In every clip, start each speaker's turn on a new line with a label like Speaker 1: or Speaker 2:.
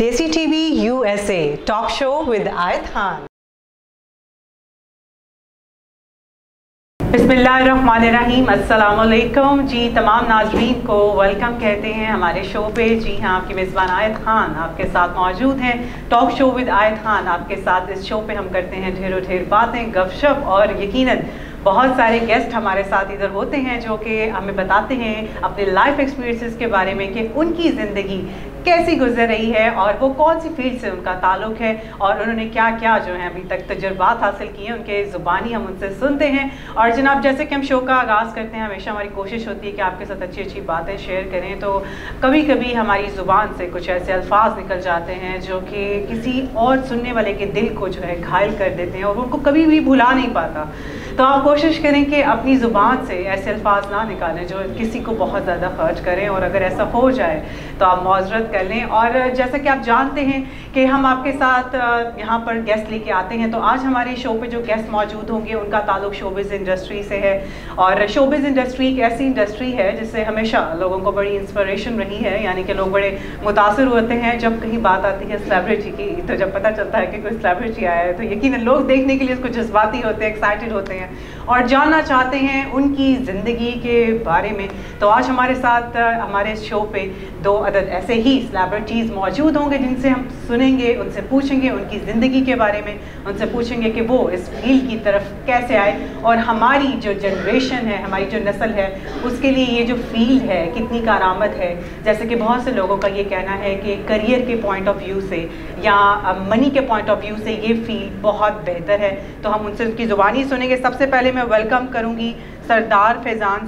Speaker 1: देसी TV USA talk show with आयत खान। बिस्मिल्लाहिर्रहमानिर्रहीम, अस्सलाम वालेकुम जी। तमाम नाज़रीन को वेलकम कहते हैं हमारे शो पे। जी हाँ, आपकी मेज़बान आयत खान आपके साथ मौजूद हैं। टॉक शो विद आयत खान आपके साथ इस शो पे हम करते हैं ढेरों ढेर बातें, गपशप, और यकीनन बहुत सारे गेस्ट हमारे साथ इधर होते हैं जो कि हमें बताते हैं अपने लाइफ एक्सपीरियंसेस के बारे में कि उनकी ज़िंदगी कैसी गुजर रही है और वो कौन सी फील्ड से उनका ताल्लुक़ है और उन्होंने क्या क्या जो है अभी तक तजुर्बात हासिल किए हैं। उनके ज़ुबानी हम उनसे सुनते हैं। और जनाब, जैसे कि हम शो का आगाज़ करते हैं, हमेशा हमारी कोशिश होती है कि आपके साथ अच्छी अच्छी बातें शेयर करें। तो कभी कभी हमारी ज़ुबान से कुछ ऐसे अल्फाज निकल जाते हैं जो कि किसी और सुनने वाले के दिल को जो है घायल कर देते हैं और उनको कभी भी भुला नहीं पाता। तो आप कोशिश करें कि अपनी ज़ुबान से ऐसे अल्फाज ना निकालें जो किसी को बहुत ज़्यादा हर्ट करें, और अगर ऐसा हो जाए तो आप माजरत कर लें। और जैसा कि आप जानते हैं कि हम आपके साथ यहाँ पर गेस्ट लेके आते हैं, तो आज हमारे शो पे जो गेस्ट मौजूद होंगे उनका ताल्लुक़ शोबिज़ इंडस्ट्री से है। और शोबिज़ इंडस्ट्री एक ऐसी इंडस्ट्री है जिससे हमेशा लोगों को बड़ी इंस्पिरेशन रही है, यानी कि लोग बड़े मुतासर होते हैं जब कहीं बात आती है सेलिब्रिटी की। तो जब पता चलता है कि कोई सेलिब्रिटी आया है तो यकीनन लोग देखने के लिए उसको जज्बाती होते हैं, एक्साइटेड होते हैं और जानना चाहते हैं उनकी ज़िंदगी के बारे में। तो आज हमारे साथ हमारे शो पे दो अदद ऐसे ही सेलिब्रिटीज़ मौजूद होंगे जिनसे हम सुनेंगे, उनसे पूछेंगे उनकी ज़िंदगी के बारे में, उनसे पूछेंगे कि वो इस फील्ड की तरफ कैसे आए और हमारी जो जनरेशन है, हमारी जो नस्ल है, उसके लिए ये जो फील्ड है कितनी कारआमद है। जैसे कि बहुत से लोगों का ये कहना है कि करियर के पॉइंट ऑफ व्यू से या मनी के पॉइंट ऑफ व्यू से ये फील्ड बहुत बेहतर है। तो हम उनसे उनकी ज़ुबानी सुनेंगे। सबसे पहले मैं वेलकम करूंगी सरदार फैज़ान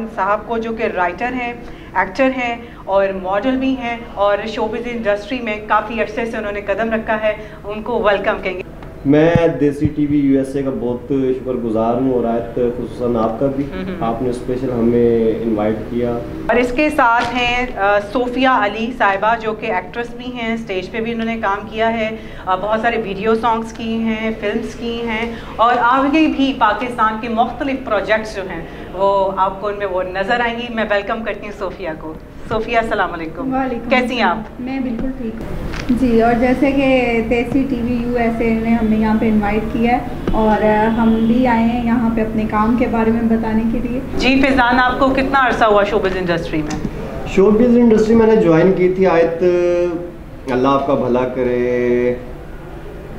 Speaker 1: साहब को, जो कि राइटर हैं, एक्टर हैं और मॉडल भी हैं और शोबिज़ इंडस्ट्री में काफ़ी अरसे से उन्होंने कदम रखा है। उनको वेलकम कहेंगे।
Speaker 2: मैं देसी टीवी यूएसए का बहुत शुक्रगुजार हूँ और आयत खुसूसन आपका भी, आपने स्पेशल हमें इनवाइट किया।
Speaker 1: और इसके साथ हैं सोफिया अली साहिबा, जो कि एक्ट्रेस भी हैं, स्टेज पे भी उन्होंने काम किया है, बहुत सारे वीडियो सॉन्ग्स की हैं, फिल्म्स की हैं और आगे भी पाकिस्तान के मुख्तलिफ प्रोजेक्ट्स जो हैं वो आपको उनमें वो नज़र आएंगी। मैं वेलकम करती हूँ सोफिया को। सोफिया, अस्सलाम वालेकुम। कैसी हैं आप?
Speaker 3: मैं बिल्कुल ठीक हूँ जी। और जैसे कि देसी टीवी यूएसए ने हमें यहाँ पे इनवाइट किया है और हम भी आए हैं यहाँ पे अपने काम के बारे में बताने के लिए।
Speaker 1: जी फैज़ान, आपको कितना अरसा हुआ शोबिज़ इंडस्ट्री में?
Speaker 2: शोबिज़ इंडस्ट्री मैंने ज्वाइन की थी आयत, अल्लाह आपका भला करे,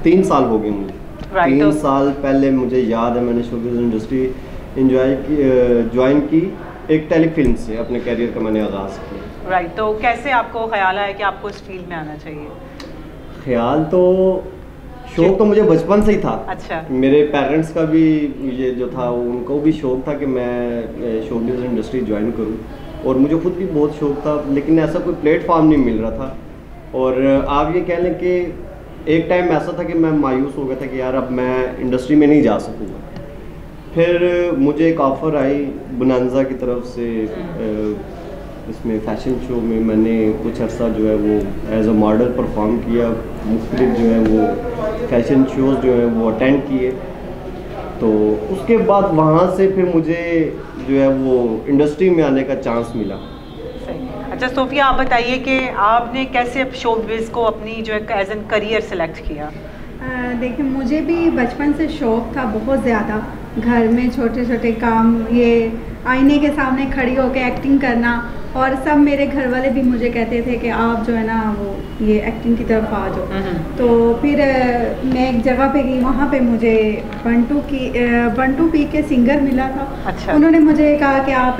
Speaker 2: 3 साल हो गए मुझे। 3 साल पहले मुझे याद है मैंने शोबिज़ इंडस्ट्री ज्वाइन की एक टेलीफिल्म से, अपने करियर का मैंने आगाज़ किया।
Speaker 1: राइट, तो कैसे आपको ख्याल आया कि आपको इस फील्ड में आना चाहिए?
Speaker 2: ख्याल तो शौक तो मुझे बचपन से ही था।
Speaker 1: अच्छा।
Speaker 2: मेरे पेरेंट्स का भी ये जो था उनको भी शौक था कि मैं शोबिज़ इंडस्ट्री ज्वाइन करूं और मुझे खुद भी बहुत शौक था, लेकिन ऐसा कोई प्लेटफॉर्म नहीं मिल रहा था। और आप ये कह लें कि एक टाइम ऐसा था कि मैं मायूस हो गया था कि यार अब मैं इंडस्ट्री में नहीं जा सकूँगा। फिर मुझे एक ऑफ़र आई बोनांजा की तरफ से, इसमें फ़ैशन शो में मैंने कुछ अर्सा जो है वो एज अ मॉडल परफॉर्म किया, मुख्तलिफ जो है वो फैशन शोज़ जो है वो अटेंड किए। तो उसके बाद वहाँ से फिर मुझे जो है वो इंडस्ट्री में आने का चांस मिला।
Speaker 1: अच्छा सोफिया, आप बताइए कि आपने कैसे शोबिज़ को अपनी जो है एज एन करियर सेलेक्ट किया?
Speaker 3: देखिए, मुझे भी बचपन से शौक़ था बहुत ज़्यादा, घर में छोटे छोटे काम, ये आईने के सामने खड़ी होकर एक्टिंग करना, और सब मेरे घर वाले भी मुझे कहते थे कि आप जो है ना वो ये एक्टिंग की तरफ आ जाओ। तो फिर मैं एक जगह पे गई, वहाँ पे मुझे बंटू पी के सिंगर मिला था।
Speaker 1: अच्छा।
Speaker 3: उन्होंने मुझे कहा कि आप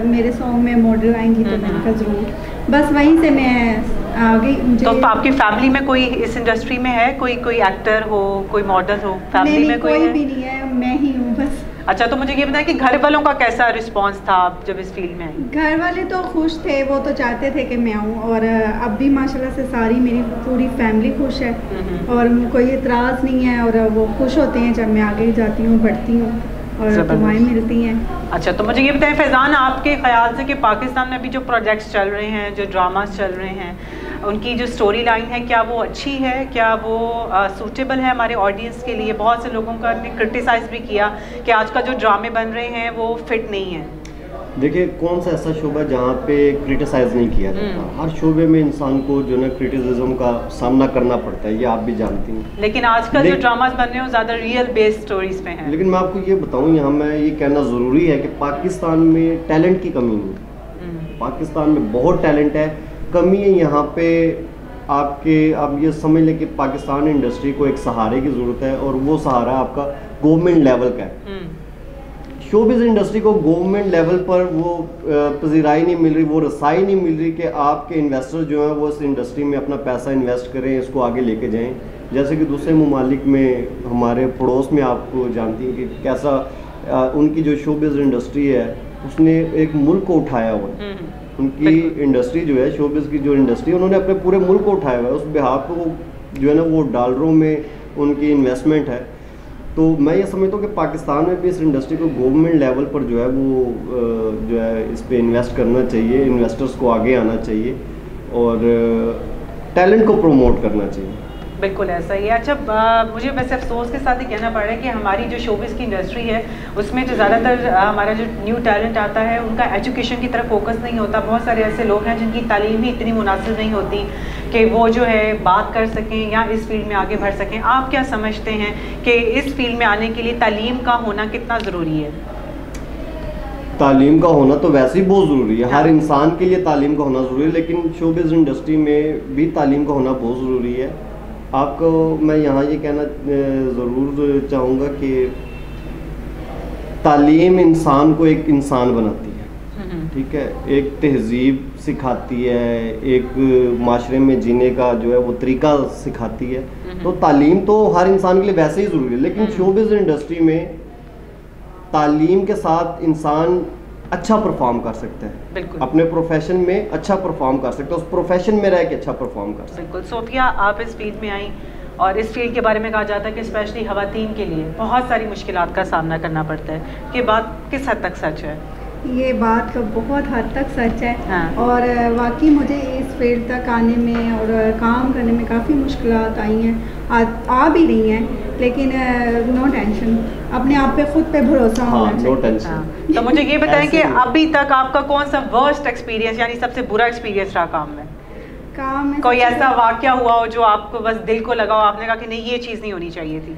Speaker 3: मेरे सॉन्ग में मॉडल आएंगी, तो मैंने कहा ज़रूर। बस वहीं से मैं आ गई। मुझे
Speaker 1: तो आपकी फैमिली में कोई इस इंडस्ट्री में है, कोई एक्टर हो, कोई मॉडल हो फैमिली में?
Speaker 3: कोई भी नहीं है, मैं ही हूँ बस।
Speaker 1: अच्छा, तो मुझे ये बताएं कि घर वालों का कैसा रिस्पांस था आप जब इस फील्ड में आई?
Speaker 3: घर वाले तो खुश थे, वो तो चाहते थे कि मैं आऊँ, और अब भी माशाल्लाह से सारी मेरी पूरी फैमिली खुश है और कोई इतराज़ नहीं है, और वो खुश होते हैं जब मैं आगे जाती हूँ, बढ़ती हूँ और दुआएं मिलती हैं।
Speaker 1: अच्छा, तो मुझे ये बताएं फैज़ान, आपके ख्याल से कि पाकिस्तान में अभी जो प्रोजेक्ट्स चल रहे हैं, जो ड्रामास चल रहे हैं, उनकी जो स्टोरी लाइन है क्या वो अच्छी है, क्या वो सूटेबल है हमारे ऑडियंस के लिए? बहुत से लोगों का ने क्रिटिसाइज़ भी किया कि आज का जो ड्रामे बन रहे हैं वो फिट नहीं है।
Speaker 2: देखिए कौन सा ऐसा शोबा जहाँ पे क्रिटिसाइज नहीं किया जाता। हर शोबे में इंसान को जो ना क्रिटिसिज्म का सामना करना पड़ता है, ये आप भी जानती हैं।
Speaker 1: लेकिन आजकल जो ड्रामास बन रहे हैं ज़्यादा रियल बेस्ड स्टोरीज पे हैं।
Speaker 2: लेकिन मैं आपको ये बताऊँ, यहाँ मैं ये कहना ज़रूरी है कि पाकिस्तान में टैलेंट की कमी नहीं है। पाकिस्तान में बहुत टैलेंट है, कमी है यहाँ पे आपके। आप ये समझ लें कि पाकिस्तान इंडस्ट्री को एक सहारे की ज़रूरत है, और वो सहारा आपका गवर्नमेंट लेवल का है। शोबिज़ इंडस्ट्री को गवर्नमेंट लेवल पर वो पजीराई नहीं मिल रही, वो रसाई नहीं मिल रही कि आपके इन्वेस्टर जो हैं वो इस इंडस्ट्री में अपना पैसा इन्वेस्ट करें, इसको आगे लेके जाएं। जैसे कि दूसरे ममालिक में, हमारे पड़ोस में आपको जानती हैं कि कैसा उनकी जो शोबिज़ इंडस्ट्री है उसने एक मुल्क को उठाया हुआ है। उनकी इंडस्ट्री जो है, शोबिज़ की जो इंडस्ट्री, उन्होंने अपने पूरे मुल्क को उठाया हुआ है। उस बिहाफ को जो है ना वो डॉलरों में उनकी इन्वेस्टमेंट है। तो मैं ये समझता हूँ कि पाकिस्तान में भी इस इंडस्ट्री को गवर्नमेंट लेवल पर जो है वो जो है इस पे इन्वेस्ट करना चाहिए, इन्वेस्टर्स को आगे आना चाहिए और टैलेंट को प्रमोट करना चाहिए।
Speaker 1: बिल्कुल ऐसा ही है। अच्छा, मुझे वैसे अफसोस के साथ ही कहना पड़ रहा है कि हमारी जो शोबिज़ की इंडस्ट्री है उसमें जो ज़्यादातर हमारा जो न्यू टैलेंट आता है उनका एजुकेशन की तरफ फोकस नहीं होता। बहुत सारे ऐसे लोग हैं जिनकी तालीम ही इतनी मुनासिब नहीं होती कि वो जो है बात कर सकें या इस फील्ड में आगे बढ़ सकें। आप क्या समझते हैं कि इस फील्ड में आने के लिए तालीम का होना कितना ज़रूरी है?
Speaker 2: तालीम का होना तो वैसे ही बहुत ज़रूरी है, हर इंसान के लिए तालीम का होना ज़रूरी है, लेकिन शोबिज़ इंडस्ट्री में भी तालीम का होना बहुत ज़रूरी है। आपको मैं यहाँ ये कहना ज़रूर चाहूँगा कि तालीम इंसान को एक इंसान बनाती है, ठीक है, एक तहज़ीब सिखाती है, एक माशरे में जीने का जो है वो तरीका सिखाती है। तो तालीम तो हर इंसान के लिए वैसे ही ज़रूरी है, लेकिन शोबिज़ इंडस्ट्री में तालीम के साथ इंसान अच्छा परफॉर्म कर सकता है, अपने प्रोफेशन में अच्छा परफॉर्म कर सकता है, उस प्रोफेशन में रह के अच्छा परफॉर्म कर सकता है।
Speaker 1: बिल्कुल। सोफिया, आप इस फील्ड में आई और इस फील्ड के बारे में कहा जाता है कि स्पेशली ख़वातीन के लिए बहुत सारी मुश्किलात का सामना करना पड़ता है। कि बात किस हद तक सच है?
Speaker 3: ये बात तो बहुत हद तक सच है।
Speaker 1: हाँ।
Speaker 3: और वाकई मुझे इस फील्ड तक आने में और काम करने में काफ़ी मुश्किलात आई हैं, आ भी रही हैं, लेकिन नो टेंशन, अपने आप पे खुद पे भरोसा होना चाहिए।
Speaker 2: No tension.
Speaker 1: तो मुझे ये बताएं कि अभी तक आपका कौन सा वर्स्ट एक्सपीरियंस यानी सबसे बुरा एक्सपीरियंस रहा काम में?
Speaker 3: काम में
Speaker 1: कोई ऐसा वाकया हुआ हो जो आपको बस दिल को लगा हो, आपने कहा कि नहीं ये चीज़ नहीं होनी चाहिए थी?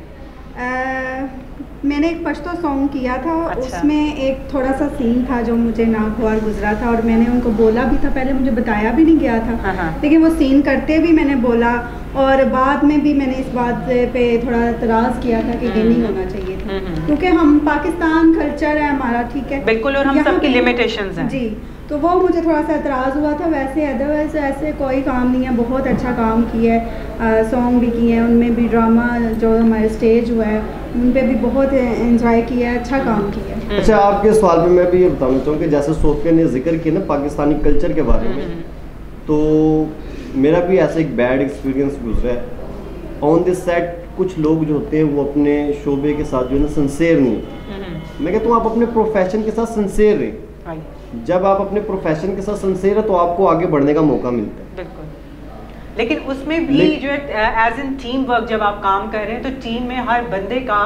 Speaker 3: मैंने एक पश्तो सॉन्ग किया था।
Speaker 1: अच्छा।
Speaker 3: उसमें एक थोड़ा सा सीन था जो मुझे नागवार गुजरा था, और मैंने उनको बोला भी था, पहले मुझे बताया भी नहीं गया था।
Speaker 1: हाँ।
Speaker 3: लेकिन वो सीन करते भी मैंने बोला, और बाद में भी मैंने इस बात पे थोड़ा एतराज़ किया था कि ये नहीं होना चाहिए था, क्योंकि हम पाकिस्तान कल्चर है हमारा, ठीक है,
Speaker 1: बिल्कुल, और हम सबकी लिमिटेशंस हैं
Speaker 3: जी। तो वो मुझे थोड़ा सा एतराज़ हुआ था। वैसे अदरवाइज ऐसे कोई काम नहीं है, बहुत अच्छा काम किया है, सॉन्ग भी किए हैं, उनमें भी ड्रामा जो हमारे स्टेज हुआ है उन पे भी बहुत एंजॉय किया है, अच्छा काम किया है।
Speaker 2: अच्छा, आपके सवाल पे मैं भी ये बताना चाहूँ कि जैसे सोफिया ने जिक्र किया ना पाकिस्तानी कल्चर के बारे में, तो मेरा भी ऐसा एक बैड एक्सपीरियंस गुजरा है। ऑन दिस सेट कुछ लोग जो होते हैं वो अपने शोबे के साथ जो है ना सिंसेयर नहीं होते। मैं कहता हूँ आप अपने प्रोफेशन के साथ सिंसेयर रहें। जब आप अपने प्रोफेशन के साथ सिंसेयर है तो आपको आगे बढ़ने का मौका मिलता है।
Speaker 1: बिल्कुल। लेकिन उसमें भी जो एज इन टीम वर्क जब आप काम कर रहे हैं तो टीम में हर बंदे का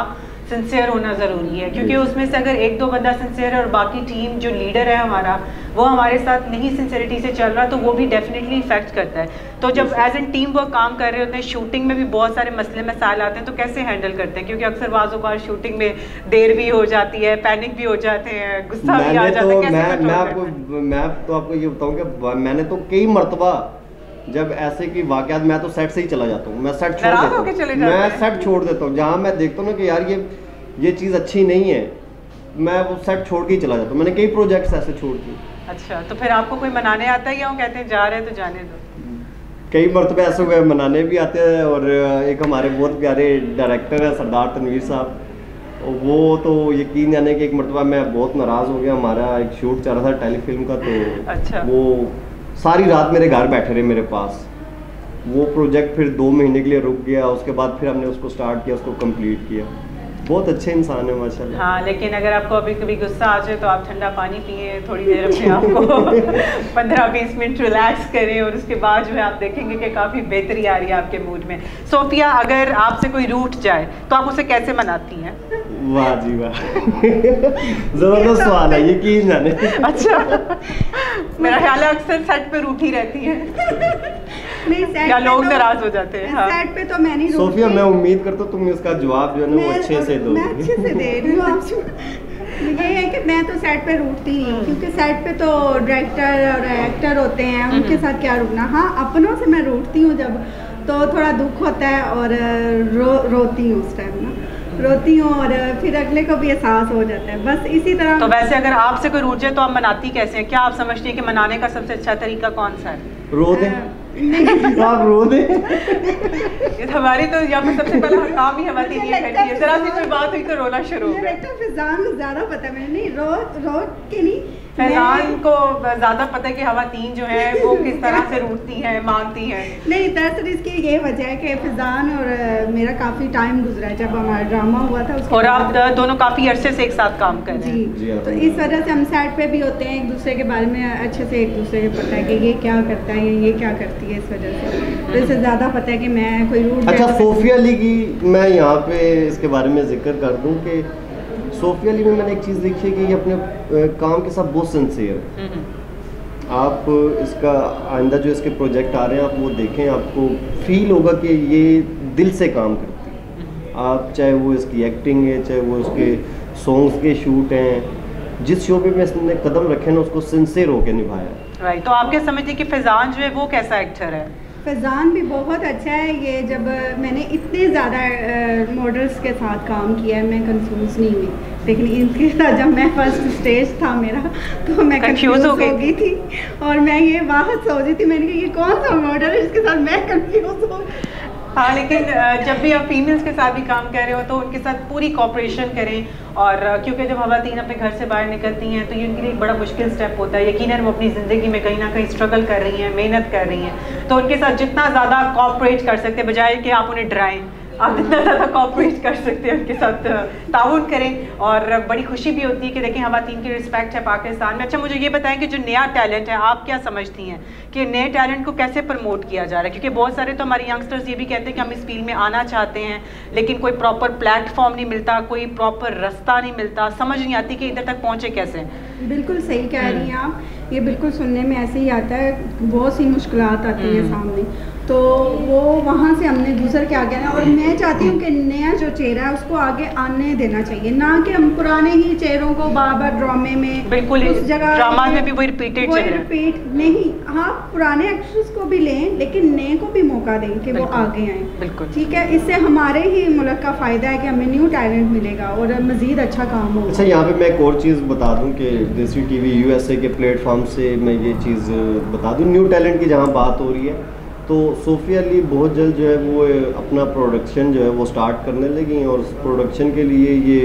Speaker 1: सिंसियर होना ज़रूरी है, क्योंकि उसमें से अगर एक दो बंदा सिंसियर है और बाकी टीम जो लीडर है हमारा वो हमारे साथ नहीं सिंसियरिटी से चल रहा, तो वो भी डेफिनेटली इफेक्ट करता है। तो जब एज एन टीम वर्क काम कर रहे होते हैं, शूटिंग में भी बहुत सारे मसले मसाइल आते हैं, तो कैसे हैंडल करते हैं? क्योंकि अक्सर बाज़ औक़ात शूटिंग में देर भी हो जाती है, पैनिक भी हो जाते हैं, गुस्सा भी आ जाता है, कैसे
Speaker 2: मैं तो आपको ये बताऊँ कि मैंने तो कई मरतबा जब ऐसे की वाक़यात, मैं तो सेट से ही चला जाता हूँ, मैं सेट छोड़ देता हूँ, मैं सेट छोड़ देता हूँ। जहाँ मैं देखता हूँ ना कि यार ये चीज़ अच्छी नहीं है, मैं वो सेट छोड़ के ही चला जाता हूँ। मैंने कई प्रोजेक्ट्स ऐसे छोड़ दिए।
Speaker 1: अच्छा, तो फिर आपको कोई मनाने आता है या वो कहते हैं जा रहे हैं तो जाने दो?
Speaker 2: कई मरतबे ऐसे हुए मनाने भी आते हैं, और एक हमारे बहुत प्यारे डायरेक्टर है सरदार तनवीर साहब, वो तो यकीन जाने कि एक मरतबा मैं बहुत नाराज़ हो गया। हमारा एक शूट चल रहा था टेलीफिल्म का, तो
Speaker 1: अच्छा।
Speaker 2: वो सारी रात मेरे घर बैठे रहे मेरे पास। वो प्रोजेक्ट फिर 2 महीने के लिए रुक गया, उसके बाद फिर हमने उसको स्टार्ट किया, उसको कंप्लीट किया। बहुत अच्छे इंसान है माशाल्लाह।
Speaker 1: हाँ, लेकिन अगर आपको अभी कभी गुस्सा आ जाए तो आप ठंडा पानी पिए, थोड़ी देर अपने आप को 15-20 मिनट रिलैक्स करें और उसके बाद जो है आप देखेंगे कि काफ़ी बेहतरी आ रही है आपके मूड में। सोफिया, अगर आपसे कोई रूठ जाए तो आप उसे कैसे मनाती हैं?
Speaker 2: वाह जी वाह, जबरदस्त सवाल है, यकीन जाने।
Speaker 1: अच्छा, मेरा ख्याल है अक्सर सेट पे रूठी रहती है या लोग नाराज हो जाते हैं। हाँ।
Speaker 3: सेट पे तो मैं नहीं रूठती।
Speaker 2: सोफिया, मैं उम्मीद करता हूँ तुम इसका जवाब जो है ना वो अच्छे से दो।
Speaker 3: मैं अच्छे से दे रही हूँ आपसे। ये है कि मैं तो सेट पे रूठती नहीं हूँ, क्योंकि सेट पे तो डायरेक्टर और एक्टर होते हैं, उनके साथ क्या रूठना। हाँ, अपनों से मैं रूठती हूँ जब तो थोड़ा दुख होता है और रोती हूँ उस टाइम ना, रोती हूँ और फिर अगले को भी एहसास हो जाता है, बस इसी तरह।
Speaker 1: तो वैसे अगर आपसे कोई रूठ जाए तो आप मनाती कैसे हैं? क्या आप समझती हैं कि मनाने का सबसे अच्छा तरीका कौन सा है?
Speaker 2: रो दे। आप रो दे।
Speaker 1: हमारी तो यहाँ पे सबसे पहला काम ही हमारी ये करती है, जरा सी कोई बात हुई तो रोना शुरू हो गया।
Speaker 3: फिजान को ज्यादा पता है, मैंने नहीं रो के नहीं,
Speaker 1: फैजान को ज्यादा पता है कि हवातीन जो है वो किस तरह से रूठती हैं, मांगती हैं।
Speaker 3: नहीं, दरअसल इसकी ये वजह है कि फिजान और मेरा काफी टाइम गुजरा है जब हमारा ड्रामा हुआ था,
Speaker 1: और आप दोनों काफी अरसे से एक साथ काम कर रहे हैं।
Speaker 3: जी, तो इस वजह से हम सेट पे भी होते हैं, एक दूसरे के बारे में अच्छे से एक दूसरे को पता है कि ये क्या करता है, ये क्या करती है, इस वजह से तो इससे ज़्यादा पता है कि मैं कोई रूट।
Speaker 2: अच्छा, सोफिया अली की मैं यहाँ पे इसके बारे में जिक्र कर दूँ कि सोफिया अली में मैंने एक चीज़ देखी है कि ये अपने काम के साथ बहुत सिंसियर है। आप इसका आइंदा जो इसके प्रोजेक्ट आ रहे हैं आप वो देखें, आपको फील होगा कि ये दिल से काम करती है। आप चाहे वो इसकी एक्टिंग है, चाहे वो उसके सॉन्ग्स के शूट हैं, जिस शो पे में इसने कदम रखे ना उसको सिंसियर होकर निभाया।
Speaker 1: राइट, तो आप क्या समझते हैं कि फैजान जो है वो कैसा एक्टर है?
Speaker 3: फैजान भी बहुत अच्छा है। ये जब मैंने इतने ज़्यादा मॉडल्स के साथ काम किया है, मैं कंफ्यूज नहीं हुई, लेकिन इनके साथ जब मैं फर्स्ट स्टेज था मेरा तो मैं कंफ्यूज हो गई थी और मैं ये बात सोच रही थी, मैंने कहा ये कौन सा मॉडल है जिसके साथ मैं कंफ्यूज हूँ।
Speaker 1: हाँ, लेकिन जब भी आप फीमेल्स के साथ भी काम कर रहे हो तो उनके साथ पूरी कोऑपरेशन करें, और क्योंकि जब खवातीन अपने घर से बाहर निकलती हैं तो ये उनके लिए एक बड़ा मुश्किल स्टेप होता है। यकीनन वो अपनी ज़िंदगी में कहीं ना कहीं स्ट्रगल कर रही हैं, मेहनत कर रही हैं, तो उनके साथ जितना ज़्यादा कोऑपरेट कर सकते हैं, बजाय कि आप उन्हें डराएं, आप जितना ज़्यादा कोऑपरेट कर सकते हैं उनके साथ ताउन करें। और बड़ी खुशी भी होती है कि देखें खवातीन की रिस्पेक्ट है पाकिस्तान में। अच्छा, मुझे ये बताएं कि जो नया टैलेंट है आप क्या समझती हैं कि नए टैलेंट को कैसे प्रमोट किया जा रहा है? क्योंकि बहुत सारे तो हमारे यंगस्टर्स ये भी कहते हैं कि हम इस फील्ड में आना चाहते हैं, लेकिन कोई प्रॉपर प्लेटफॉर्म नहीं मिलता, कोई प्रॉपर रास्ता नहीं मिलता, समझ नहीं आती कि इधर तक पहुँचे कैसे।
Speaker 3: बिल्कुल सही कह रही हैं आप, ये बिल्कुल सुनने में ऐसे ही आता है, बहुत सी मुश्किलात आती हैं सामने, तो वो वहाँ से हमने गुजर के आगे आना। और मैं चाहती हूँ कि नया जो चेहरा है उसको आगे आने देना चाहिए, ना कि हम पुराने ही चेहरों को बार बार ड्रामे में,
Speaker 1: बिल्कुल उस जगह ड्रामा में भी वही रिपीट
Speaker 3: नहीं, हाँ पुराने एक्ट्रेस को भी लें लेकिन नए को भी मौका दें कि वो आगे आए।
Speaker 1: बिल्कुल
Speaker 3: ठीक है, इससे हमारे ही मुल्क का फ़ायदा है कि हमें न्यू टैलेंट मिलेगा और मज़ीद अच्छा काम होगा।
Speaker 2: अच्छा, यहाँ पे मैं एक और चीज़ बता दूँ कि देसी टीवी USA के प्लेटफॉर्म से मैं ये चीज़ बता दूँ, न्यू टैलेंट की जहाँ बात हो रही है तो सोफिया अली बहुत जल्द जो है वो अपना प्रोडक्शन जो है वो स्टार्ट करने लगी हैं, और उस प्रोडक्शन के लिए ये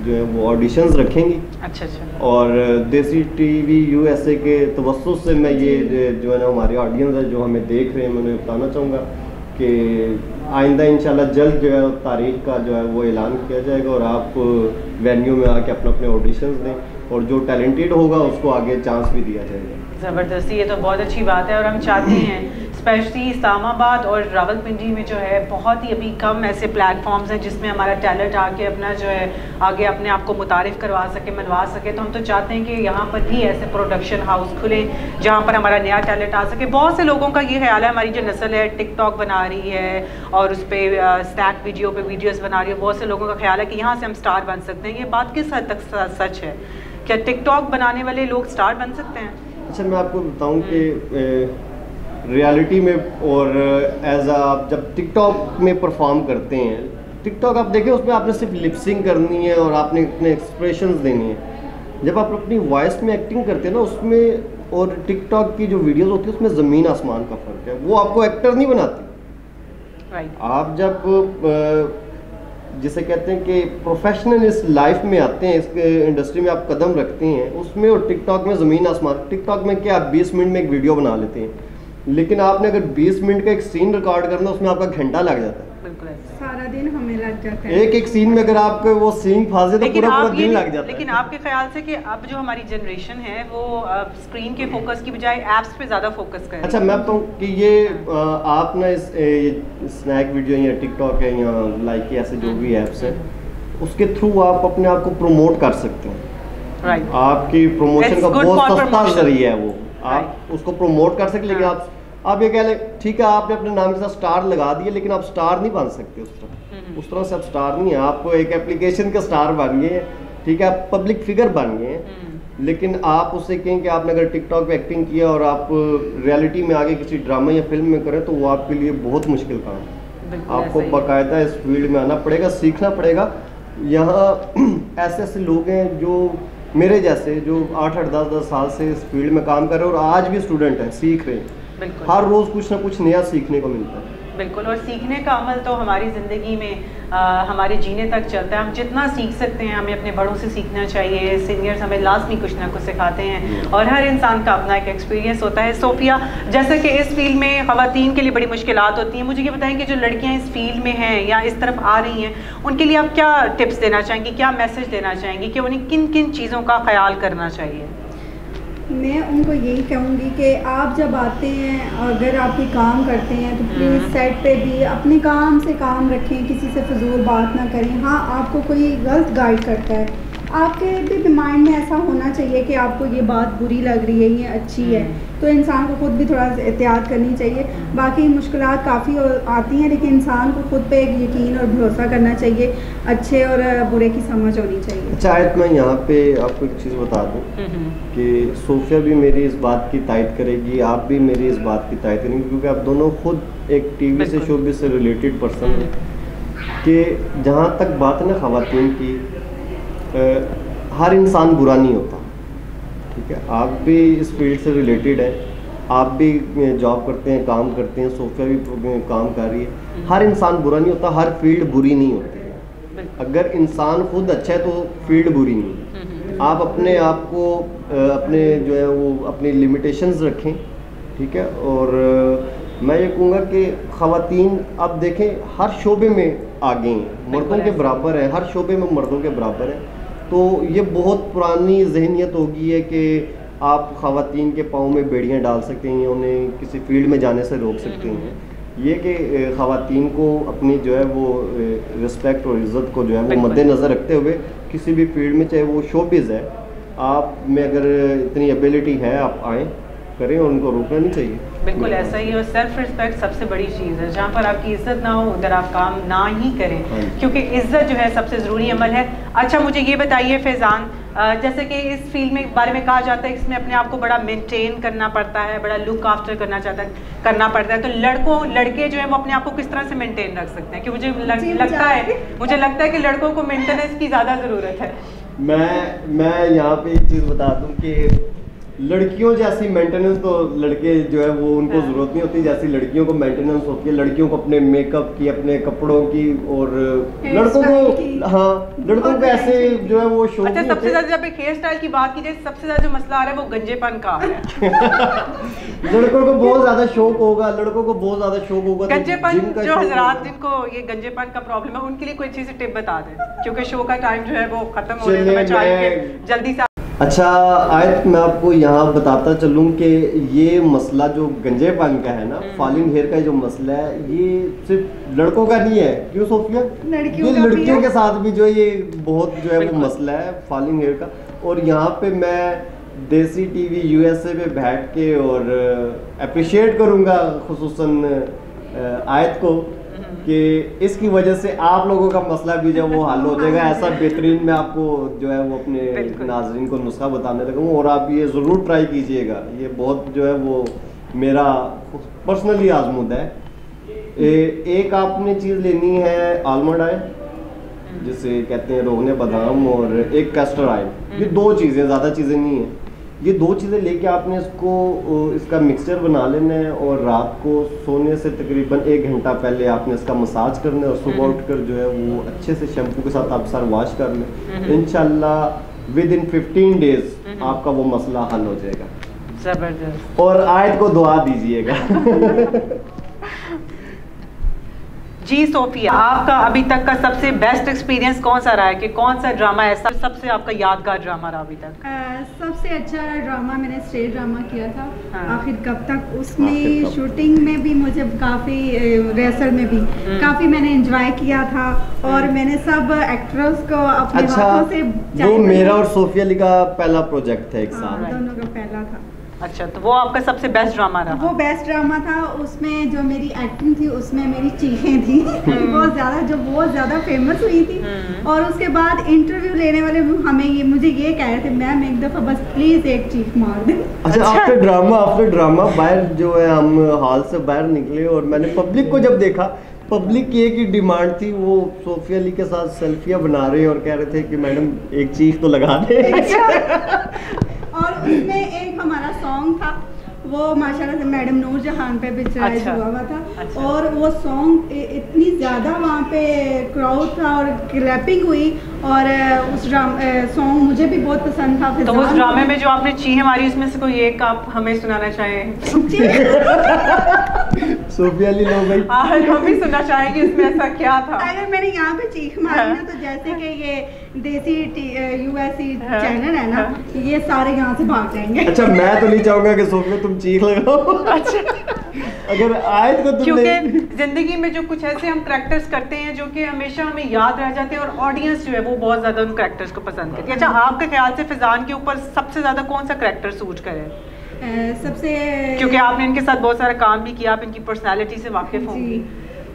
Speaker 2: जो है वो ऑडिशंस रखेंगी।
Speaker 1: अच्छा।
Speaker 2: और देसी टीवी USA के तवस्सुस से मैं ये जो है ना हमारी ऑडियंस है जो हमें देख रहे हैं, मैं उन्हें बताना चाहूँगा कि आइंदा इंशाल्लाह जल्द जो है तारीख का जो है वो ऐलान किया जाएगा और आप वेन्यू में आके अपने ऑडिशंस दें, और जो टैलेंटेड होगा उसको आगे चांस भी दिया जाएगा।
Speaker 1: ज़बरदस्ती, ये तो बहुत अच्छी बात है। और हम चाहते हैं स्पेशली इस्लामाबाद और रावलपिंडी में जो है बहुत ही अभी कम ऐसे प्लेटफॉर्म्स हैं जिसमें हमारा टैलेंट आके अपना जो है आगे अपने आप को मुतारिफ़ करवा सके, मनवा सके। तो हम तो चाहते हैं कि यहाँ पर भी ऐसे प्रोडक्शन हाउस खुले जहाँ पर हमारा नया टैलेंट आ सके। बहुत से लोगों का ये ख्याल है, हमारी जो नस्ल है टिकटॉक बना रही है और उस पर स्नैक वीडियो पे वीडियोज़ बना रही है, बहुत से लोगों का ख्याल है कि यहाँ से हम स्टार बन सकते हैं। ये बात किस हद तक सच है? क्या टिकटॉक बनाने वाले लोग स्टार बन सकते हैं?
Speaker 2: अच्छा, मैं आपको बताऊं कि रियलिटी में और एज आप जब टिकटॉक में परफॉर्म करते हैं, टिकटॉक आप देखें उसमें आपने सिर्फ लिपसिंग करनी है और आपने अपने एक्सप्रेशंस देने हैं। जब आप अपनी वॉइस में एक्टिंग करते हैं ना उसमें और टिकटॉक की जो वीडियोस होती है उसमें ज़मीन आसमान का फ़र्क है, वो आपको एक्टर नहीं बनाती।
Speaker 1: राइट।
Speaker 2: आप जब जिसे कहते हैं कि प्रोफेशनल इस लाइफ में आते हैं, इस इंडस्ट्री में आप कदम रखते हैं, उसमें और टिकटॉक में ज़मीन आसमान। टिकटॉक में क्या आप 20 मिनट में एक वीडियो बना लेते हैं, लेकिन आपने अगर 20 मिनट का एक सीन रिकॉर्ड करना उसमें आपका घंटा लग जाता है।
Speaker 1: बिल्कुल ऐसा।
Speaker 3: सारा दिन हमें लग जाता है
Speaker 2: एक सीन में, अगर आपको वो सीन फांसे तो पूरा पूरा दिन लग जाता है।
Speaker 1: लेकिन आपके ख्याल से कि अब जो हमारी जनरेशन है वो स्क्रीन के फोकस की बजाय एप्स पे ज़्यादा फोकस करे।
Speaker 2: अच्छा, मैं बताऊँ कि ये आप ना इस स्नैक वीडियो या टिकटॉक है या लाइक ऐसे जो भी ऐप्स हैं, उसके थ्रू आप अपने आप को प्रमोट कर सकते हैं।
Speaker 1: राइट,
Speaker 2: आपकी प्रमोशन का बहुत सस्ता जरिया है वो, आप उसको प्रमोट कर सकते। लेकिन आप ये कह लें ठीक है आपने अपने नाम के साथ स्टार लगा दिए, लेकिन आप स्टार नहीं बन सकते उस तरह से आप स्टार नहीं है। आप एक एप्लीकेशन का स्टार बन गए हैं, ठीक है, आप पब्लिक फिगर बन गए हैं। लेकिन आप उससे कहें कि आपने अगर टिकटॉक पे एक्टिंग किया और आप रियलिटी में आगे किसी ड्रामा या फिल्म में करें, तो वो आपके लिए बहुत मुश्किल काम है। आपको बाकायदा इस फील्ड में आना पड़ेगा, सीखना पड़ेगा। यहाँ ऐसे ऐसे लोग हैं जो मेरे जैसे जो 8-8 10-10 साल से इस फील्ड में काम कर रहे हैं और आज भी स्टूडेंट हैं, सीख रहे हैं। हर रोज़ कुछ ना कुछ नया सीखने को मिलता है।
Speaker 1: बिल्कुल, और सीखने का अमल तो हमारी ज़िंदगी में हमारे जीने तक चलता है। हम जितना सीख सकते हैं हमें अपने बड़ों से सीखना चाहिए। सीनियर्स हमें लाजमी कुछ ना कुछ सिखाते हैं और हर इंसान का अपना एक एक्सपीरियंस होता है। सोफिया, जैसे कि इस फील्ड में ख़वातीन के लिए बड़ी मुश्किलात होती हैं, मुझे ये बताएं कि जो लड़कियां इस फील्ड में हैं या इस तरफ आ रही हैं, उनके लिए आप क्या टिप्स देना चाहेंगी, क्या मैसेज देना चाहेंगी कि उन्हें किन किन चीज़ों का ख्याल करना चाहिए?
Speaker 3: मैं उनको यही कहूँगी कि आप जब आते हैं, अगर आप कोई काम करते हैं तो प्लीज़ सेट पे भी अपने काम से काम रखें, किसी से फजूल बात ना करें। हाँ, आपको कोई गलत गाइड करता है, आपके भी माइंड में ऐसा होना चाहिए कि आपको ये बात बुरी लग रही है, ये अच्छी है, तो इंसान को खुद भी थोड़ा एहतियात करनी चाहिए। बाकी मुश्किलात काफ़ी आती हैं, लेकिन इंसान को खुद पे एक यकीन और भरोसा करना चाहिए, अच्छे और बुरे की समझ होनी चाहिए।
Speaker 2: अच्छा आयत, मैं यहाँ पे आपको एक चीज़ बता दूँ कि सोफिया भी मेरी इस बात की तायद करेगी, आप भी मेरी इस बात की तायद करेंगे, क्योंकि आप दोनों खुद एक टीवी से शोबिज़ से रिलेटेड पर्सन हैं। कि जहाँ तक बात है ना ख़वातीन की, हर इंसान बुरा नहीं होता, ठीक है। आप भी इस फील्ड से रिलेटेड हैं, आप भी जॉब करते हैं, काम करते हैं, सोफिया भी काम कर रही है। हर इंसान बुरा नहीं होता, हर फील्ड बुरी नहीं होती है। अगर इंसान खुद अच्छा है तो फील्ड बुरी नहीं है। आप अपने आप को अपने जो है वो अपनी लिमिटेशंस रखें, ठीक है। और मैं ये कहूँगा कि ख़वातीन अब देखें हर शोबे में आगे हैं, मर्दों के बराबर हैं, हर शोबे में मर्दों के बराबर हैं। तो ये बहुत पुरानी जहनियत हो गई है कि आप ख़वातीन के पाँव में बेड़ियाँ डाल सकते हैं, उन्हें किसी फील्ड में जाने से रोक सकते हैं। ये कि ख़वातीन को अपनी जो है वो रिस्पेक्ट और इज़्ज़त को जो है वो मद्देनज़र रखते हुए किसी भी फील्ड में, चाहे वो शोबिज़ है, आप में अगर इतनी एबिलिटी है आप आएँ करें, और उनको रोकना नहीं चाहिए।
Speaker 1: बिल्कुल ऐसा ही, और सेल्फ रिस्पेक्ट सबसे बड़ी चीज़ है। जहाँ पर आपकी इज्जत ना हो उधर आप काम ना ही करें, क्योंकि इज्जत जो है सबसे ज़रूरी अमल है। अच्छा, मुझे ये बताइए फैज़ान, जैसे कि इस फील्ड में बारे में कहा जाता है इसमें अपने आप को बड़ा मेंटेन करना पड़ता है, बड़ा लुक आफ्टर करना पड़ता है, तो लड़के जो है वो अपने आप को किस तरह से मेंटेन रख सकते हैं? कि मुझे लगता है कि लड़कों को मेंटेनेंस की ज़्यादा ज़रूरत है।
Speaker 2: मैं यहाँ पे एक चीज़ बता दूँ कि लड़कियों जैसी मेंटेनेंस तो लड़के जो है वो उनको ज़रूरत नहीं होती, जैसी लड़कियों को मेंटेनेंस होती है। लड़कियों को अपने मेकअप की, अपने कपड़ों की, और लड़कों को, हाँ, लड़कों को ऐसे जो है वो शौक।
Speaker 1: अच्छा, सबसे ज़्यादा जब एक हेयर स्टाइल की बात की जाए, सबसे ज़्यादा जो मसला आ रहा है वो गंजेपन का है।
Speaker 2: लड़कों को बहुत ज़्यादा शौक होगा,
Speaker 1: गंजेपन। जो हजरात जिनको ये गंजेपन का प्रॉब्लम है उनके लिए कोई अच्छी सी टिप बता दें, क्योंकि शो का टाइम जो है वो खत्म हो रहा है, तो मैं चाहूँगी जल्दी से।
Speaker 2: अच्छा आयत, मैं आपको यहाँ बताता चलूँ कि ये मसला जो गंजेपन का है ना, फॉलिंग हेयर का जो मसला है, ये सिर्फ लड़कों का नहीं है। क्यों सोफिया? ये लड़कियों के साथ भी जो ये बहुत जो है वो मसला है फॉलिंग हेयर का। और यहाँ पे मैं देसी टीवी USA पे बैठ के और अप्रिशिएट करूँगा खुसूसन आयत को कि इसकी वजह से आप लोगों का मसला भी जो वो हल हो जाएगा। ऐसा बेहतरीन मैं आपको जो है वो अपने नाज़रीन को नुस्खा बताने लगा हूँ, और आप ये ज़रूर ट्राई कीजिएगा। ये बहुत जो है वो मेरा पर्सनली आजमूदा है। एक आपने चीज़ लेनी है आलमंड ऑयल, जिसे कहते हैं रोगने बादाम, और एक कैस्टर ऑयल। ये 2 चीज़ें, ज़्यादा चीज़ें नहीं हैं। ये 2 चीज़ें लेके आपने इसका मिक्सचर बना लेना है, और रात को सोने से तकरीबन 1 घंटा पहले आपने इसका मसाज करना है, और सुबह उठकर जो है वो अच्छे से शैम्पू के साथ आप सर वॉश कर लें। इंशाल्लाह विद इन 15 डेज आपका वो मसला हल हो जाएगा।
Speaker 1: जबरदस्त।
Speaker 2: और आयत को दुआ दीजिएगा।
Speaker 1: जी सोफिया, आपका अभी तक का सबसे बेस्ट एक्सपीरियंस कौन सा रहा है कि कौन सा ड्रामा ऐसा सबसे आपका यादगार ड्रामा रहा अभी तक?
Speaker 3: सबसे अच्छा ड्रामा मैंने स्टेज ड्रामा किया था।
Speaker 1: हाँ।
Speaker 3: आखिर कब तक, उसमें शूटिंग में भी मुझे काफ़ी, रिहर्सल में भी काफ़ी मैंने एंजॉय किया था और मैंने सब एक्टर्स को अपने हाथों से।
Speaker 2: वो मेरा और सोफिया अली का पहला प्रोजेक्ट था एक साथ।
Speaker 3: दोनों का पहला था।
Speaker 1: अच्छा, तो वो आपका सबसे बेस्ट ड्रामा रहा?
Speaker 3: वो बेस्ट ड्रामा था। उसमें जो मेरी एक्टिंग थी, उसमें मेरी चीखें थी बहुत ज़्यादा, जो बहुत ज़्यादा फेमस हुई थी। और उसके बाद इंटरव्यू लेने वाले मुझे ये कह रहे थे, मैम एक दफ़ा बस प्लीज़ एक चीख मार दें।
Speaker 2: अच्छा, आफ्टर ड्रामा बाहर जो है, हम हॉल से बाहर निकले और मैंने पब्लिक को जब देखा, पब्लिक की एक ही डिमांड थी, वो सोफिया अली के साथ सेल्फियाँ बना रहे और कह रहे थे कि मैडम एक चीख तो लगा दे।
Speaker 3: और उसमें एक हमारा सॉन्ग था, वो माशाल्लाह से मैडम नूर जहान पे पिक्चराइज हुआ था।
Speaker 1: अच्छा।
Speaker 3: और वो सॉन्ग इतनी ज़्यादा वहाँ पे क्राउड था और क्लैपिंग हुई, और उस सॉन्ग मुझे भी बहुत पसंद था।
Speaker 1: तो उस ड्रामे में जो आपने चीखें मारी, उसमें से कोई एक आप हमें सुनाना चाहें?
Speaker 2: सोफिया अली लो भाई,
Speaker 1: हम भी सुनना चाहेंगे उसमें ऐसा क्या था।
Speaker 3: अगर मैंने यहाँ पे चीख मारी ना, तो जैसे कि ये देसी यूएससी चैनल है ना, ये सारे यहाँ से भाग जाएंगे।
Speaker 2: अच्छा, मैं तो नहीं चाहूंगा कि सोफिया तुम चीख लगाओ।
Speaker 1: अच्छा।
Speaker 2: अगर आए तो
Speaker 1: क्योंकि जिंदगी में जो कुछ ऐसे हम करैक्टर्स करते हैं जो कि हमेशा हमें याद रह जाते हैं और ऑडियंस जो है वो बहुत ज्यादा उन करैक्टर्स को पसंद करती है। अच्छा, आपके ख्याल से फिजान के ऊपर सबसे ज्यादा कौन सा करैक्टर सूट करे?
Speaker 3: सबसे,
Speaker 1: क्योंकि आपने इनके साथ बहुत सारा काम भी किया, आप इनकी पर्सनालिटी से वाकिफ होंगी,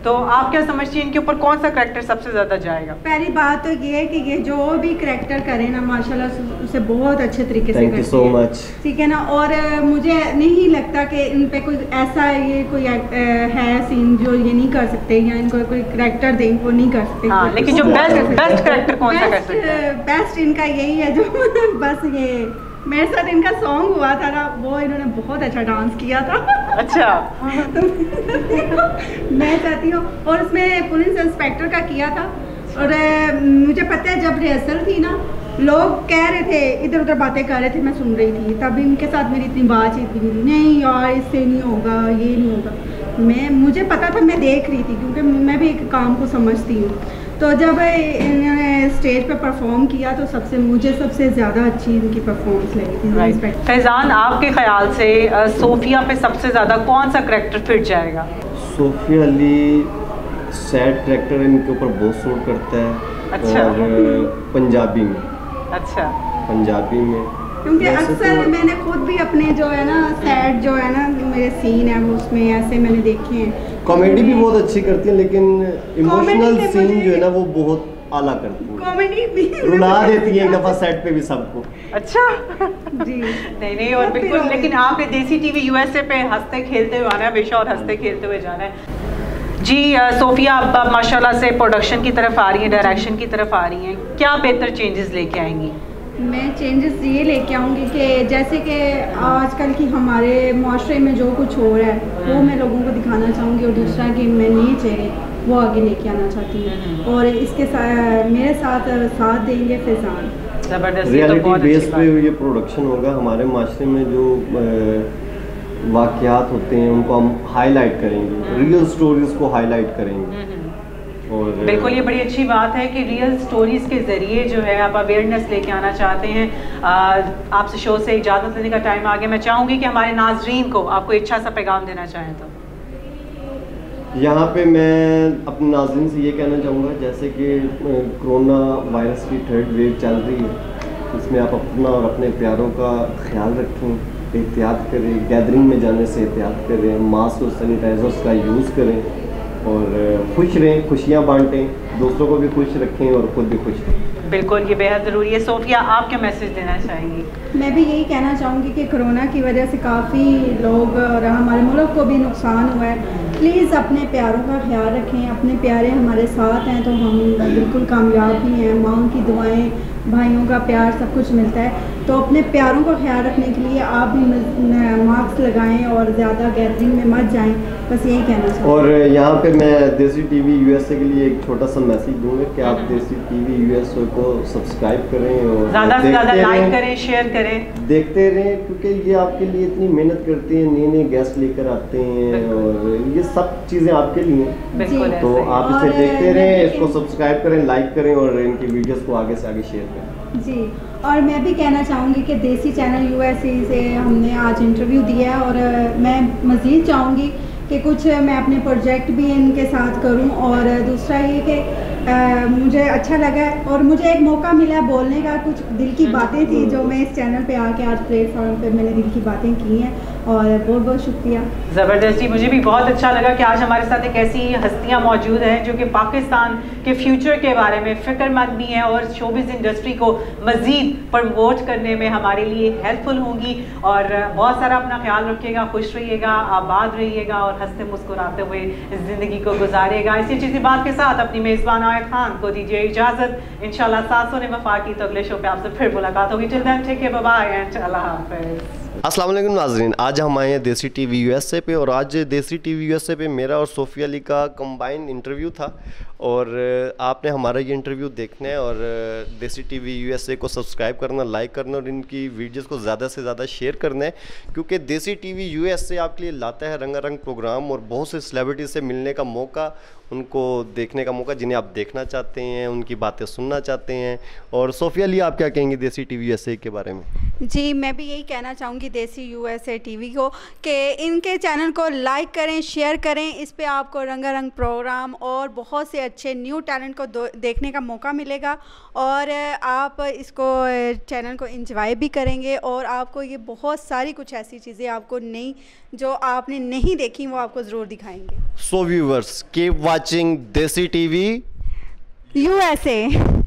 Speaker 1: तो आप क्या समझती हैं इनके ऊपर कौन सा करैक्टर सबसे ज्यादा जाएगा?
Speaker 3: पहली बात तो ये है कि ये जो भी करैक्टर करे ना, माशाल्लाह उसे बहुत अच्छे तरीके से
Speaker 2: करती है। Thank you so much.
Speaker 3: ठीक है ना। और मुझे नहीं लगता कि इन पे कोई ऐसा ये कोई है सीन जो ये नहीं कर सकते, या इनको कोई करैक्टर दें वो नहीं कर सकते।
Speaker 1: हाँ, लेकिन जो बेस्ट करैक्टर कौन सा कर सकते हैं?
Speaker 3: बेस्ट इनका यही है जो बस ये मेरे साथ इनका सॉन्ग हुआ था ना, वो इन्होंने बहुत अच्छा डांस किया था।
Speaker 1: अच्छा।
Speaker 3: मैं चाहती हूँ, और उसमें पुलिस इंस्पेक्टर का किया था। और मुझे पता है जब रिहर्सल थी ना, लोग कह रहे थे, इधर उधर बातें कर रहे थे, मैं सुन रही थी, तब इनके साथ मेरी इतनी बातचीत भी नहीं, नहीं यार इससे नहीं होगा, ये नहीं होगा। मुझे पता था, मैं देख रही थी, क्योंकि मैं भी एक काम को समझती हूँ। तो जब इन्होंने स्टेज पे परफॉर्म किया तो मुझे सबसे ज़्यादा अच्छी इनकी परफॉर्मेंस लगी थी।
Speaker 1: फैज़ान, आपके ख्याल से सोफिया पे सबसे ज़्यादा कौन सा करैक्टर फिट जाएगा?
Speaker 2: सोफिया अली सैड करैक्टर इनके ऊपर बहुत सूट करता है।
Speaker 1: अच्छा।
Speaker 2: और पंजाबी में।
Speaker 1: अच्छा।
Speaker 2: पंजाबी में,
Speaker 3: क्योंकि अक्सर मैंने खुद भी अपने जो है ना सैड जो है ना मेरे सीन है, वो उसमें ऐसे मैंने देखे हैं।
Speaker 2: कॉमेडी भी बहुत अच्छी करती है, लेकिन इमोशनल सीन जो है ना वो बहुत आला करती है।
Speaker 3: कॉमेडी भी
Speaker 2: रुला देती है एक दफा सेट पे भी सबको।
Speaker 1: अच्छा।
Speaker 3: जी
Speaker 1: नहीं और बिल्कुल, लेकिन आपने देसी टीवी यूएसए पे हंसते खेलते हुए आना है हमेशा, और हंसते खेलते हुए जाना है। जी सोफिया, आप माशाल्लाह से प्रोडक्शन की तरफ आ रही हैं, डायरेक्शन की तरफ आ रही हैं, क्या बेहतर चेंजेस लेके आएंगी?
Speaker 3: मैं चेंजेस ये लेके आऊँगी कि जैसे कि आजकल की हमारे माशरे में जो कुछ हो रहा है वो मैं लोगों को दिखाना चाहूँगी, और दूसरा कि मैं नए चेहरे वो आगे लेके आना चाहती हूँ, और इसके साथ मेरे साथ देंगे फैज़ान।
Speaker 1: ज़बरदस्त।
Speaker 2: रियलिटी बेस पे ये प्रोडक्शन होगा। हमारे माशरे में जो वाक़यात होते हैं उनको हम हाईलाइट करेंगे, रियल स्टोरीज को हाईलाइट करेंगे। और
Speaker 1: बिल्कुल, ये बड़ी अच्छी बात है कि रियल स्टोरीज के ज़रिए जो है आप अवेयरनेस लेके आना चाहते हैं। आपसे शो से इजाज़त लेने का टाइम आ गया। मैं चाहूँगी कि हमारे नाजरीन को आपको अच्छा सा पैगाम देना चाहें तो।
Speaker 2: यहाँ पे मैं अपने नाज़रीन से ये कहना चाहूँगा, जैसे कि कोरोना वायरस की थर्ड वेव चल रही है, इसमें आप अपना और अपने प्यारों का ख्याल रखें, एहतियात करें, गैदरिंग में जाने से एहतियात करें, मास्क और सैनिटाइजर्स का यूज़ करें, और खुश रहें, खुशियाँ बांटें, दूसरों को भी खुश रखें और ख़ुद भी खुश रहें।
Speaker 1: बिल्कुल, ये बेहद ज़रूरी है। सोफिया, आप क्या मैसेज देना चाहेंगी?
Speaker 3: मैं भी यही कहना चाहूँगी कि कोरोना की वजह से काफ़ी लोग और हमारे मुल्क को भी नुकसान हुआ है। प्लीज़ अपने प्यारों का ख्याल रखें, अपने प्यारे हमारे साथ हैं तो हम बिल्कुल कामयाब भी हैं। माँ की दुआएं, भाइयों का प्यार, सब कुछ मिलता है। तो अपने प्यारों का ख्याल रखने के लिए आप भी मास्क लगाएं और ज़्यादा गैदरिंग में मत जाएं, बस यही कहना चाहूँगी।
Speaker 2: और यहाँ पे मैं देसी टीवी यूएसए के लिए एक छोटा सा मैसेज दूंगा कि आप देसी टीवी यूएसए को सब्सक्राइब करें और
Speaker 1: ज़्यादा से ज़्यादा लाइक करें, शेयर करें,
Speaker 2: देखते रहें, क्योंकि ये आपके लिए इतनी मेहनत करते हैं, नए नए गेस्ट लेकर आते हैं, और ये सब चीज़ें आपके लिए हैं।
Speaker 1: बिल्कुल
Speaker 2: तो
Speaker 1: ऐसे ही।
Speaker 2: आप इसे देखते रहें, इसको सब्सक्राइब करें, लाइक करें और इनकी वीडियोस को आगे से आगे शेयर करें।
Speaker 3: जी, और मैं भी कहना चाहूँगी कि देसी चैनल यूएसए से हमने आज इंटरव्यू दिया है, और मैं मज़ीद चाहूँगी कि कुछ मैं अपने प्रोजेक्ट भी इनके साथ करूं, और दूसरा ये कि मुझे अच्छा लगा और मुझे एक मौका मिला बोलने का, कुछ दिल की बातें थी जो मैं इस चैनल पे आके आज प्लेटफॉर्म पे मैंने दिल की बातें की हैं, और बहुत बहुत शुक्रिया।
Speaker 1: ज़बरदस्त जी, मुझे भी बहुत अच्छा लगा कि आज हमारे साथ एक ऐसी हस्तियां मौजूद हैं जो कि पाकिस्तान के फ्यूचर के बारे में फ़िक्रमंद भी हैं और शोबिज़ इंडस्ट्री को मज़ीद प्रमोट करने में हमारे लिए हेल्पफुल होंगी। और बहुत सारा अपना ख्याल रखिएगा, खुश रहिएगा, आबाद रहिएगा और हंसते मुस्कुराते हुए इस ज़िंदगी को गुजारिएगा। इसी अच्छी सी बात के साथ अपनी मेज़बान आयत खान को दीजिए इजाज़त। इंशाल्लाह 700 ने वफा की तो अगले शो पे आपसे फिर मुलाकात होगी। Till then take care, bye bye and अल्लाह हाफ़िज़।
Speaker 2: अस्सलाम वालेकुम नाज़रीन, आज हम आए हैं देसी टीवी यूएसए पे, और आज देसी टीवी यूएसए पे मेरा और सोफिया अली का कंबाइंड इंटरव्यू था। और आपने हमारा ये इंटरव्यू देखना है और देसी टीवी यूएसए को सब्सक्राइब करना, लाइक करना और इनकी वीडियोस को ज़्यादा से ज़्यादा शेयर करना है, क्योंकि देसी टीवी यूएसए आपके लिए लाता है रंगारंग प्रोग्राम और बहुत से सेलिब्रिटी से मिलने का मौका, उनको देखने का मौका जिन्हें आप देखना चाहते हैं, उनकी बातें सुनना चाहते हैं। और सोफिया अली, आप क्या कहेंगी देसी टीवी यूएसए के बारे में?
Speaker 3: जी, मैं भी यही कहना चाहूँगी देसी यूएसए टीवी को कि इनके चैनल को लाइक करें, शेयर करें। इस पे आपको रंगारंग प्रोग्राम और बहुत से अच्छे न्यू टैलेंट को देखने का मौका मिलेगा, और आप इसको चैनल को एंजॉय भी करेंगे, और आपको ये बहुत सारी कुछ ऐसी चीज़ें आपको नहीं, जो आपने नहीं देखी, वो आपको ज़रूर दिखाएंगे।
Speaker 2: सो व्यूवर्स, कीप वाचिंग देसी टीवी
Speaker 3: यूएसए।